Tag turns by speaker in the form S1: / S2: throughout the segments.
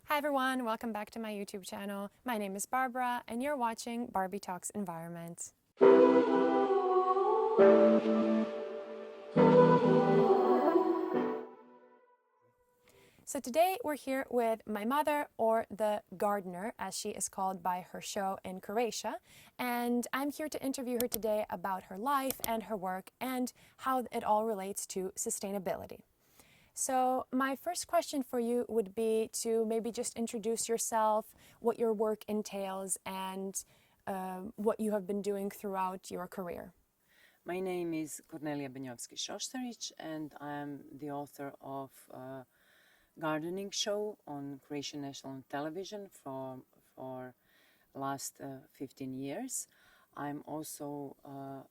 S1: Hi everyone, welcome back to my YouTube channel. My name is Barbara and you're watching Barbie Talks Environment. So today we're here with my mother, or the gardener as she is called by her show in Croatia, and I'm here to interview her today about her life and her work and how it all relates to sustainability. So my first question for you would be to maybe just introduce yourself, what your work entails, and what you have been doing throughout your career.
S2: My name is Kornelija Benjovski-Šoštarić, and I am the author of a gardening show on Croatian National Television for last 15 years. I'm also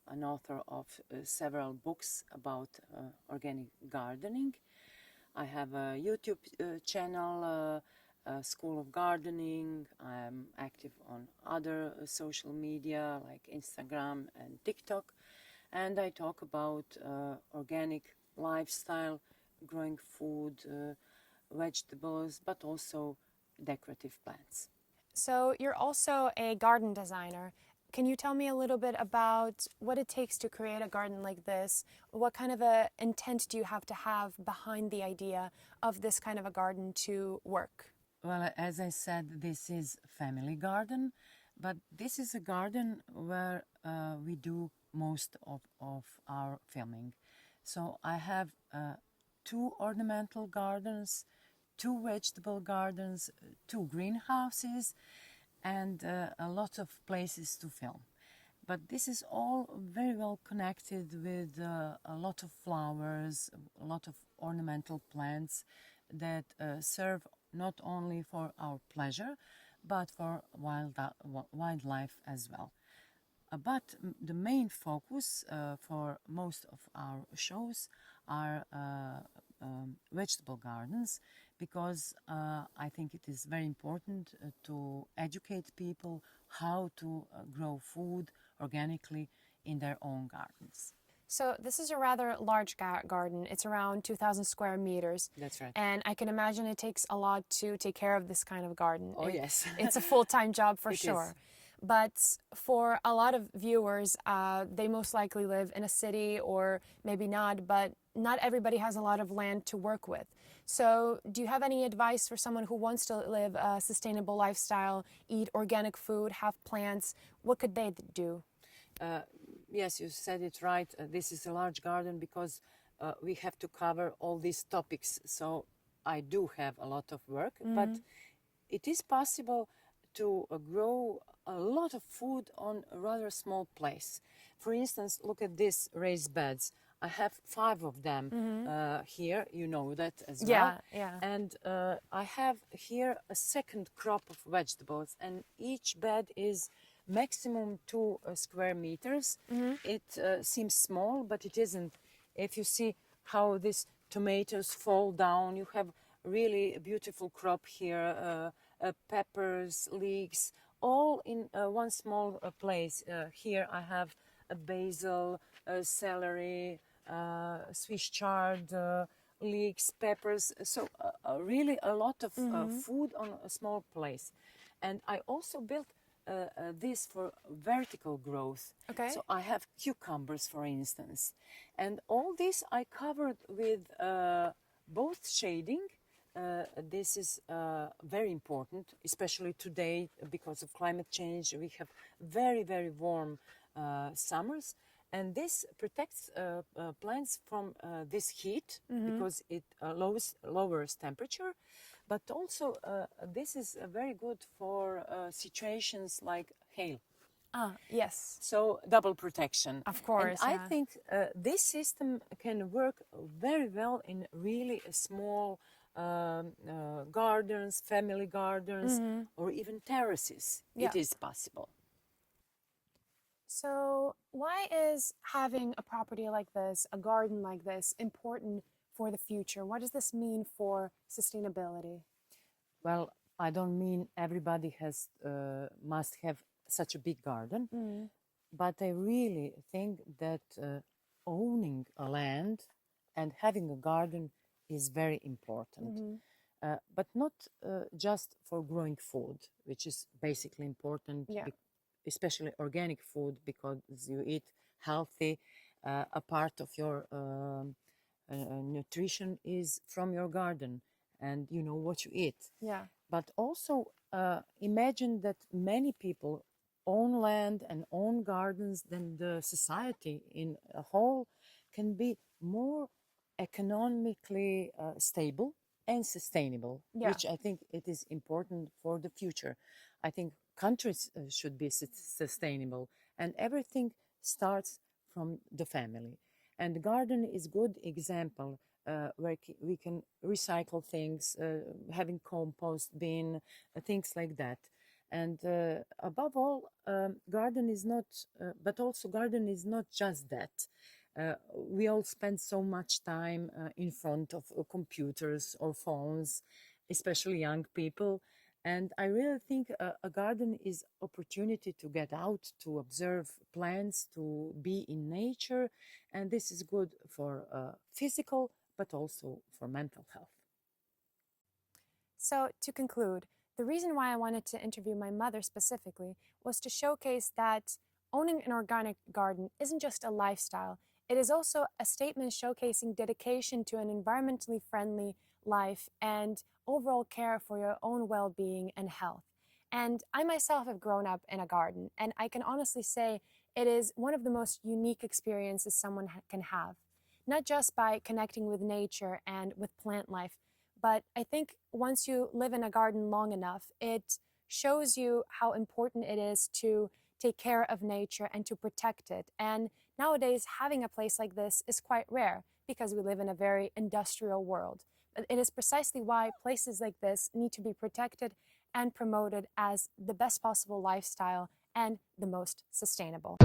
S2: an author of several books about organic gardening. I have a YouTube channel, School of Gardening. I'm active on other social media like Instagram and TikTok. And I talk about organic lifestyle, growing food, vegetables, but also decorative plants.
S1: So you're also a garden designer. Can you tell me a little bit about what it takes to create a garden like this? What kind of a intent do you have to have behind the idea of this kind of a garden to work?
S2: Well, as I said, this is family garden, but this is a garden where we do most of our filming. So I have two ornamental gardens, two vegetable gardens, two greenhouses, and a lot of places to film. But this is all very well connected with a lot of flowers, a lot of ornamental plants that serve not only for our pleasure, but for wildlife as well. But the main focus for most of our shows are vegetable gardens, because I think it is very important to educate people how to grow food organically in their own gardens.
S1: So this is a rather large garden. It's around 2,000 square meters.
S2: That's right.
S1: And I can imagine it takes a lot to take care of this kind of garden.
S2: Oh, yes.
S1: It's a full-time job for
S2: It
S1: sure.
S2: is.
S1: But for a lot of viewers, they most likely live in a city or maybe not, but not everybody has a lot of land to work with. So do you have any advice for someone who wants to live a sustainable lifestyle, eat organic food, have plants? What could they do?
S2: Yes, you said it right. This is a large garden because we have to cover all these topics. So I do have a lot of work, but it is possible to grow a lot of food on a rather small place. For instance, look at these raised beds. I have 5 of them here. You know that as well.
S1: Yeah.
S2: And I have here a second crop of vegetables, and each bed is maximum 2 square meters. It seems small, but it isn't. If you see how these tomatoes fall down, you have really a beautiful crop here, peppers, leeks, all in one small place. Here I have a basil, celery, Swiss chard, leeks, peppers. So really a lot of food on a small place. And I also built this for vertical growth.
S1: Okay.
S2: So I have cucumbers, for instance. And all this I covered with both shading. This is very important, especially today because of climate change. We have very, very warm summers. And this protects plants from this heat because it lowers temperature. But also, this is very good for situations like hail.
S1: Yes.
S2: So double protection.
S1: Of course,
S2: And I
S1: yeah.
S2: think this system can work very well in really small gardens, family gardens, or even terraces.
S1: Yeah.
S2: It is possible.
S1: So why is having a property like this, a garden like this, important for the future? What does this mean for sustainability?
S2: Well, I don't mean everybody must have such a big garden, but I really think that owning a land and having a garden is very important. but not just for growing food, which is basically important,
S1: Yeah.
S2: especially organic food, because you eat healthy. A part of your nutrition is from your garden, and you know what you eat.
S1: Yeah.
S2: But also imagine that many people own land and own gardens, then the society in a whole can be more economically stable and sustainable,
S1: Yeah.
S2: which I think it is important for the future. I think countries should be sustainable, and everything starts from the family. And the garden is good example where we can recycle things, having compost bin, things like that. And above all, garden is not, but also garden is not just that. We all spend so much time in front of computers or phones, especially young people. And I really think a garden is opportunity to get out, to observe plants, to be in nature, and this is good for physical, but also for mental health.
S1: So, to conclude, the reason why I wanted to interview my mother specifically was to showcase that owning an organic garden isn't just a lifestyle, it is also a statement showcasing dedication to an environmentally friendly life and overall care for your own well being and health. And I myself have grown up in a garden, and I can honestly say it is one of the most unique experiences someone can have, not just by connecting with nature and with plant life, but I think once you live in a garden long enough, it shows you how important it is to take care of nature and to protect it. And nowadays, having a place like this is quite rare because we live in a very industrial world. But it is precisely why places like this need to be protected and promoted as the best possible lifestyle and the most sustainable.